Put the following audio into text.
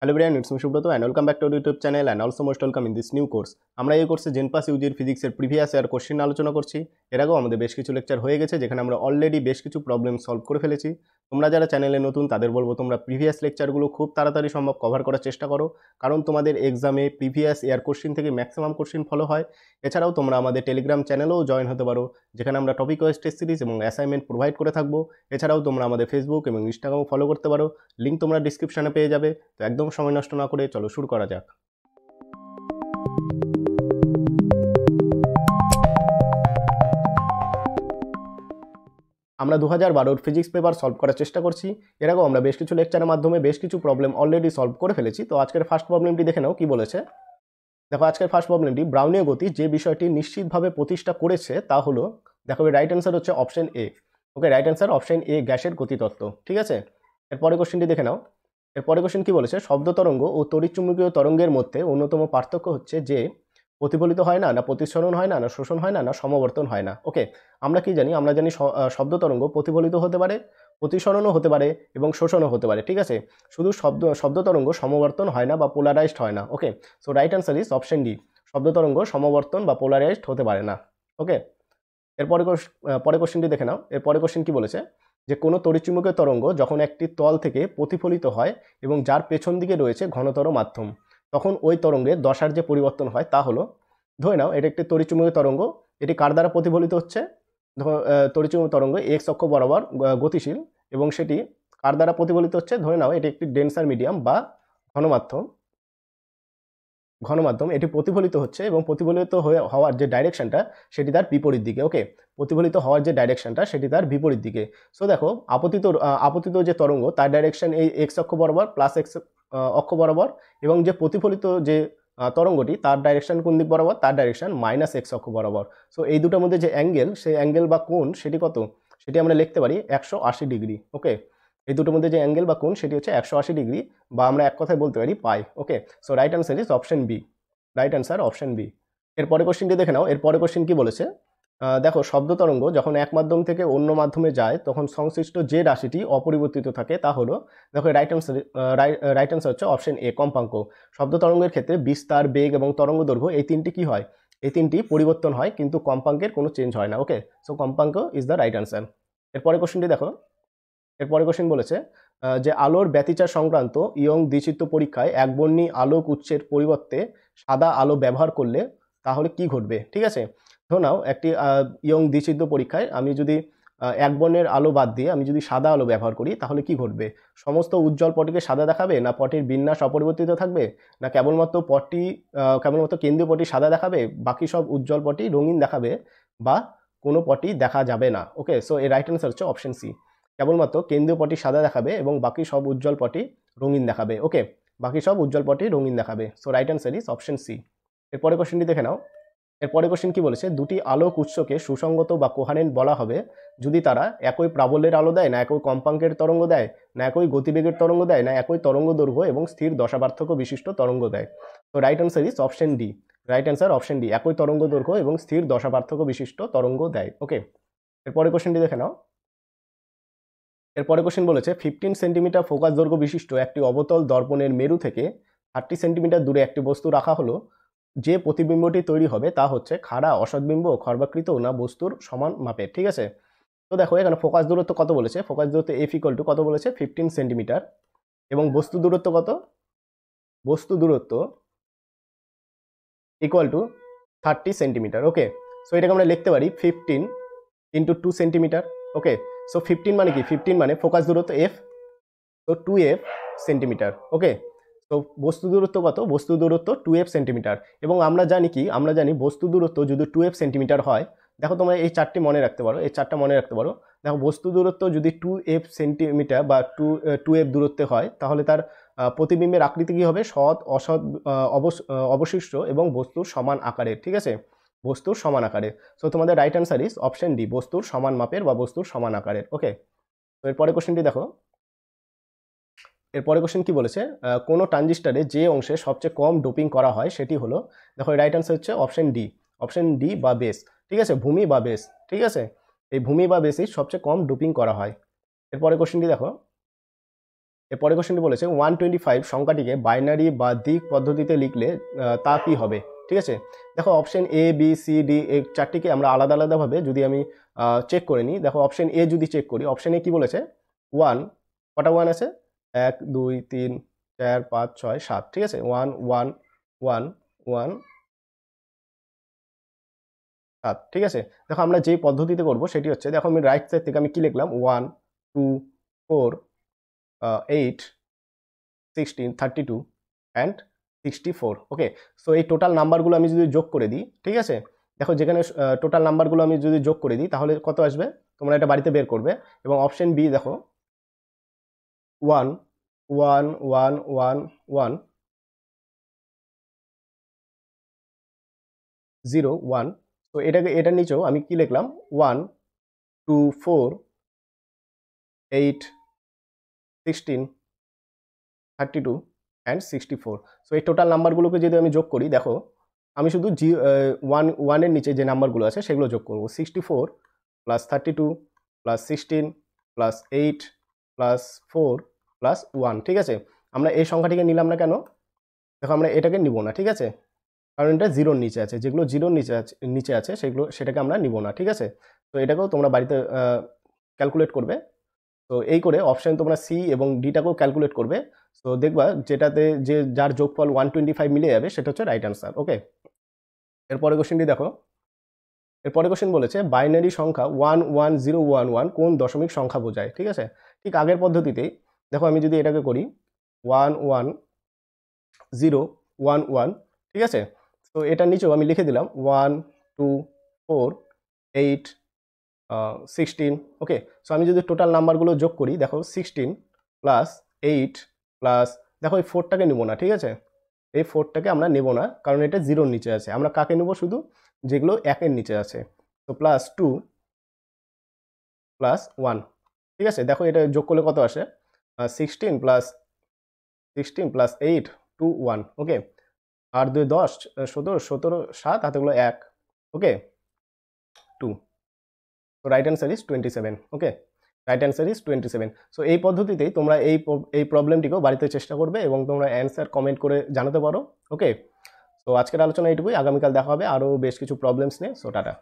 Hello everyone, it's me Subroto and welcome back to our YouTube channel and also most welcome in this new course. আমরা এই কোর্সে জেনপাস ইউজির ফিজিক্সের previous year question আলোচনা করছি। এর আগেও আমাদের বেশ কিছু লেকচার হয়ে গেছে যেখানে আমরা অলরেডি বেশ কিছু প্রবলেম সলভ করে ফেলেছি। তোমরা যারা চ্যানেলে নতুন তাদের বলবো তোমরা প্রিভিয়াস লেকচারগুলো খুব তাড়াতাড়ি সম্ভব কভার করার চেষ্টা করো, কারণ তোমাদের এক্সামে প্রিভিয়াস ইয়ার কোশ্চেন থেকে ম্যাক্সিমাম কোশ্চেন ফলো হয়। এছাড়াও তোমরা আমাদের টেলিগ্রাম চ্যানেলেও জয়েন হতে পারো, যেখানে আমরা টপিক ওয়াইজ টেস্ট সিরিজ এবং অ্যাসাইনমেন্ট প্রোভাইড করে থাকবো। এছাড়াও তোমরা আমাদের ফেসবুক এবং ইনস্টাগ্রামও ফলো করতে পারো, লিঙ্ক তোমরা ডিসক্রিপশনে পেয়ে যাবে। তো একদম সময় নষ্ট না করে চলো শুরু করা যাক। আমরা 2012 ফিজিক্স পেপার সলভ করার চেষ্টা করছি। এর আগেও আমরা বেশ কিছু লেকচারের মাধ্যমে বেশ কিছু প্রবলেম অলরেডি সলভ করে ফেলেছি। তো আজকের ফার্স্ট প্রবলেমটি দেখে নাও কি বলেছে। দেখো আজকের ফার্স্ট প্রবলেমটি, ব্রাউনীয় গতি যে বিষয়টি নিশ্চিতভাবে প্রতিষ্ঠা করেছে তা হলো, দেখো রাইট অ্যান্সার হচ্ছে option A. Okay, right answer option A, গ্যাসের গতিতত্ত্ব। ঠিক আছে, এরপরে কোশ্চেনটি দেখে নাও। এরপরে কোশ্চেন কি বলেছে, শব্দ তরঙ্গ ও তড়িৎচুম্বকীয় তরঙ্গের মধ্যে অন্যতম পার্থক্য হচ্ছে যে প্রতিফলিত হয় না, না প্রতিসরণ হয় না, না শোষণ হয় না, না সমবর্তন হয় না। ওকে, আমরা কি জানি? আমরা জানি শব্দ তরঙ্গ প্রতিফলিত হতে পারে, প্রতিসরণও হতে পারে এবং শোষণও হতে পারে। ঠিক আছে, শুধু শব্দ তরঙ্গ সমবর্তন হয় না বা পোলারাইজড হয় না। Okay, so right answer is option D, শব্দ তরঙ্গ সমবর্তন বা পোলারাইজড হতে পারে না। ওকে, এরপরে পরে কোশ্চেনটি দেখে নাও। এরপরে কোশ্চেন কি বলেছে, যে কোনো তড়িৎচুম্বকীয় তরঙ্গ যখন একটি তল থেকে প্রতিফলিত হয় এবং যার পেছন দিকে রয়েছে ঘনতর মাধ্যম, তখন ওই তরঙ্গের দশার যে পরিবর্তন হয় তা হলো, ধরে নাও এটা একটি তড়িৎচুম্বকীয় তরঙ্গ, এটি কার দ্বারা প্রতিফলিত হচ্ছে? তড়িৎচুম্বকীয় তরঙ্গ এক্স অক্ষ বরাবর গতিশীল এবং সেটি কার দ্বারা প্রতিফলিত হচ্ছে? ধরে নাও এটি একটি ডেন্সার মিডিয়াম বা ঘনমাধ্যম, এটি প্রতিফলিত হচ্ছে এবং প্রতিফলিত হওয়ার যে ডাইরেকশনটা সেটি তার বিপরীত দিকে। ওকে, প্রতিফলিত হওয়ার যে ডাইরেকশনটা সেটি তার বিপরীত দিকে। সো দেখো আপতিত যে তরঙ্গ তার ডাইরেকশন এই এক্স অক্ষ বরাবর প্লাস এক্স অক্ষ বরাবর, এবং যে প্রতিফলিত যে তরঙ্গটি তার ডাইরেকশন কোন দিক বরাবর? তার ডাইরেকশন মাইনাস এক্স অক্ষ বরাবর। সো এই দুটোর মধ্যে যে অ্যাঙ্গেল, সেই অ্যাঙ্গেল বা কোণ সেটি কত? সেটি আমরা লিখতে পারি 180 ডিগ্রি। ওকে, এই দুটোর মধ্যে যে অ্যাঙ্গেল বা কোণ সেটি হচ্ছে 180 ডিগ্রি, বা আমরা এক কথায় বলতে পারি পাই। Okay, so right answer is option B, right answer option B. এরপরে কোশ্চেনটি দেখে নাও। এরপরে কোশ্চেন কি বলেছে, দেখো শব্দ তরঙ্গ যখন এক মাধ্যম থেকে অন্য মাধ্যমে যায় তখন সংশ্লিষ্ট যে রাশিটি অপরিবর্তিত থাকে তা হলো, দেখো রাইট অ্যান্সার হচ্ছে অপশন এ, কম্পাঙ্ক। শব্দ তরঙ্গের ক্ষেত্রে বিস্তার, বেগ এবং তরঙ্গ দৈর্ঘ্য এই তিনটি কি হয়? এই তিনটি পরিবর্তন হয়, কিন্তু কম্পাঙ্কের কোনো চেঞ্জ হয় না। ওকে, সো কম্পাঙ্ক ইজ দ্য রাইট অ্যান্সার। এরপরে কোশ্চেনটি দেখো। এরপরে কোশ্চেন বলেছে, যে আলোর ব্যতিচার সংক্রান্ত ইয়ং দ্বিচিত্র পরীক্ষায় একবর্ণী আলোক উৎসের পরিবর্তে সাদা আলো ব্যবহার করলে তাহলে কি ঘটবে? ঠিক আছে, ধরো নাও একটি ইয়ং দ্বিচিত্র পরীক্ষায় আমি যদি এক বর্ণের আলো বাদ দিয়ে আমি যদি সাদা আলো ব্যবহার করি তাহলে কি ঘটবে? সমস্ত উজ্জ্বল পটিকে সাদা দেখাবে, না পটির বিন্যাস অপরিবর্তিত থাকবে, না কেবলমাত্র কেন্দ্রীয় পটি সাদা দেখাবে, বাকি সব উজ্জ্বল পটি রঙিন দেখাবে, বা কোনো পটি দেখা যাবে না? ওকে, সো এর রাইট অ্যান্সার হচ্ছে অপশন সি, কেবলমাত্র কেন্দ্রীয় পটি সাদা দেখাবে এবং বাকি সব উজ্জ্বল পটি রঙিন দেখাবে। ওকে, বাকি সব উজ্জ্বল পটি রঙিন দেখাবে। So right answer is option C. এরপরে কোশ্চেনটি দেখে নাও। এরপরে কোশ্চেন কি বলেছে, দুটি আলোক উৎসকে সুসংগত বা কোহারেন্ট বলা হবে যদি তারা একই প্রাবল্যের আলো দেয়, না একই কম্পাঙ্কের তরঙ্গ দেয়, না একই গতিবেগের তরঙ্গ দেয়, না একই তরঙ্গ দৈর্ঘ্য এবং স্থির দশা পার্থক্য বিশিষ্ট তরঙ্গ দেয়। তো right answer is option D, right answer option D, একই তরঙ্গ দৈর্ঘ্য এবং স্থির দশা পার্থক্য বিশিষ্ট তরঙ্গ দেয়। ওকে, এরপরে কোশ্চেনটি দেখে নাও। এরপরে কোশ্চেন বলেছে 15 সেন্টিমিটার ফোকাস দৈর্ঘ্য বিশিষ্ট একটি অবতল দর্পণের মেরু থেকে 30 সেন্টিমিটার দূরে একটি বস্তু রাখা হলো, যে প্রতিবিম্বটি তৈরি হবে তা হচ্ছে খাড়া, অসৎবিম্ব, খর্বাকৃত, না বস্তুর সমান মাপের। ঠিক আছে, তো দেখো এখানে ফোকাস দূরত্ব কত বলেছে? ফোকাস দূরত্ব এফ ইকুয়াল টু কত বলেছে? 15 সেন্টিমিটার, এবং বস্তু দূরত্ব কত? বস্তু দূরত্ব equal to 30 centimetre. Okay, so এটাকে আমরা লিখতে পারি 15 ইন্টু 2 সেন্টিমিটার। ওকে, সো 15 মানে কি? 15 মানে ফোকাস দূরত্ব এফ, তো 2f সেন্টিমিটার। ওকে, তো বস্তু দূরত্ব কত? বস্তু দূরত্ব 2f সেন্টিমিটার, এবং আমরা জানি কি? আমরা জানি বস্তু দূরত্ব যদি 2f সেন্টিমিটার হয়, দেখো তোমরা এই চারটি মনে রাখতে পারো, এই চারটা মনে রাখতে পারো। দেখো বস্তু দূরত্ব যদি 2f সেন্টিমিটার বা 2f দূরত্বে হয়, তাহলে তার প্রতিবিম্বের আকৃতি কী হবে? সৎ, অসৎ, অবশিষ্ট এবং বস্তুর সমান আকারের। ঠিক আছে, বস্তুর সমান আকারে। সো তোমাদের right answer is option D, বস্তুর সমান মাপের বা বস্তুর সমান আকারের। ওকে, তো এরপরে কোশ্চেনটি দেখো। এরপরে কোশ্চেন কি বলেছে, কোনো ট্রানজিস্টারে যে অংশে সবচেয়ে কম ডোপিং করা হয় সেটি হলো, দেখো রাইট অ্যান্সার হচ্ছে অপশন ডি, অপশন ডি বা বেস। ঠিক আছে, ভূমি বা বেস। ঠিক আছে, এই ভূমি বা বেসই সবচেয়ে কম ডোপিং করা হয়। এরপরে কোশ্চেনটি দেখো। এরপরে কোশ্চেনটি বলেছে 125 সংখ্যাটিকে বাইনারি বা দিক পদ্ধতিতে লিখলে তা কি হবে। ঠিক আছে, দেখো option A B C D এই চারটিকে আমরা আলাদা আলাদাভাবে যদি আমি চেক করে নিই, দেখো অপশন এ যদি চেক করি, অপশন এ কি বলেছে, 1, কটা 1 আছে, 1 2 3 4 5 6 7, ঠিক আছে, 1 1 1 1 7, ঠিক আছে। দেখো আমরা যেই পদ্ধতিতে করব সেটি হচ্ছে, দেখো আমি রাইট সাইড থেকে আমি কি লিখলাম, 1 2 4 8 16 32 অ্যান্ড 64। ওকে, সো এই টোটাল নাম্বারগুলো আমি যদি যোগ করে দিই, ঠিক আছে, দেখো যেখানে টোটাল নাম্বারগুলো আমি যদি যোগ করে দিই তাহলে কত আসবে, তোমরা এটা বাড়িতে বের করবে। এবং অপশন বি দেখো 1 1 1 1 1 0 1, তো এটার নিচেও আমি কি লিখলাম, 1 2 4 8 16 32 অ্যান্ড 64। সো এই টোটাল নাম্বারগুলোকে যদি আমি যোগ করি, দেখো আমি শুধু 1 এর নিচে যে নাম্বারগুলো আছে সেগুলো যোগ করবো, 64 plus 32 plus 16 plus 8 plus 4 plus 1, ঠিক আছে। আমরা এই সংখ্যাটিকে নিলাম না কেন, দেখো আমরা এটাকে নিব না, ঠিক আছে, কারণ এটা জিরোর নিচে আছে, যেগুলো জিরোর নিচে আছে সেটাকে আমরা নিব না, ঠিক আছে। তো এটাকেও তোমরা বাড়িতে ক্যালকুলেট করবে। তো এই করে অপশন তোমরা সি এবং ডিটাকেও ক্যালকুলেট করবে। তো দেখবা যেটাতে যার যোগফল 125 মিলে যাবে সেটা হচ্ছে রাইট অ্যান্সার। ওকে, এরপরে কোশ্চেনটি দেখো, এরপরে কোশ্চেন বলেছে বাইনারি সংখ্যা 11011 কোন দশমিক সংখ্যা বোঝায়। ঠিক আছে, ঠিক আগের পদ্ধতিতেই দেখো আমি যদি এটাকে করি 11011, ঠিক আছে, তো এটার নিচেও আমি লিখে দিলাম 1 2 4 8 16। ওকে, সো আমি যদি টোটাল নাম্বারগুলো যোগ করি, দেখো 16 প্লাস 8 প্লাস, দেখো এই 4টাকে নেবো না, ঠিক আছে, এই 4টাকে আমরা নেব না কারণ এটা জিরোর নিচে আছে, আমরা কাকে নেব, শুধু যেগুলো 1-এর নিচে আছে। তো প্লাস 2 প্লাস 1, ঠিক আছে, দেখো এটা যোগ করলে কত আসে, 16 প্লাস 8 2 1। ওকে, আর 2 10 17 17 7 হাতে গুলো 1। ওকে, 2, তো right answer is 27। Okay, right answer is 27। So এই পদ্ধতিতেই তোমরা এই প্রবলেমটিকেও বাড়িতে চেষ্টা করবে এবং তোমরা অ্যান্সার কমেন্ট করে জানাতে পারো। ওকে, তো আজকের আলোচনা এইটুকুই, আগামীকাল দেখা হবে আরও বেশ কিছু প্রবলেমস নিয়ে। So tata.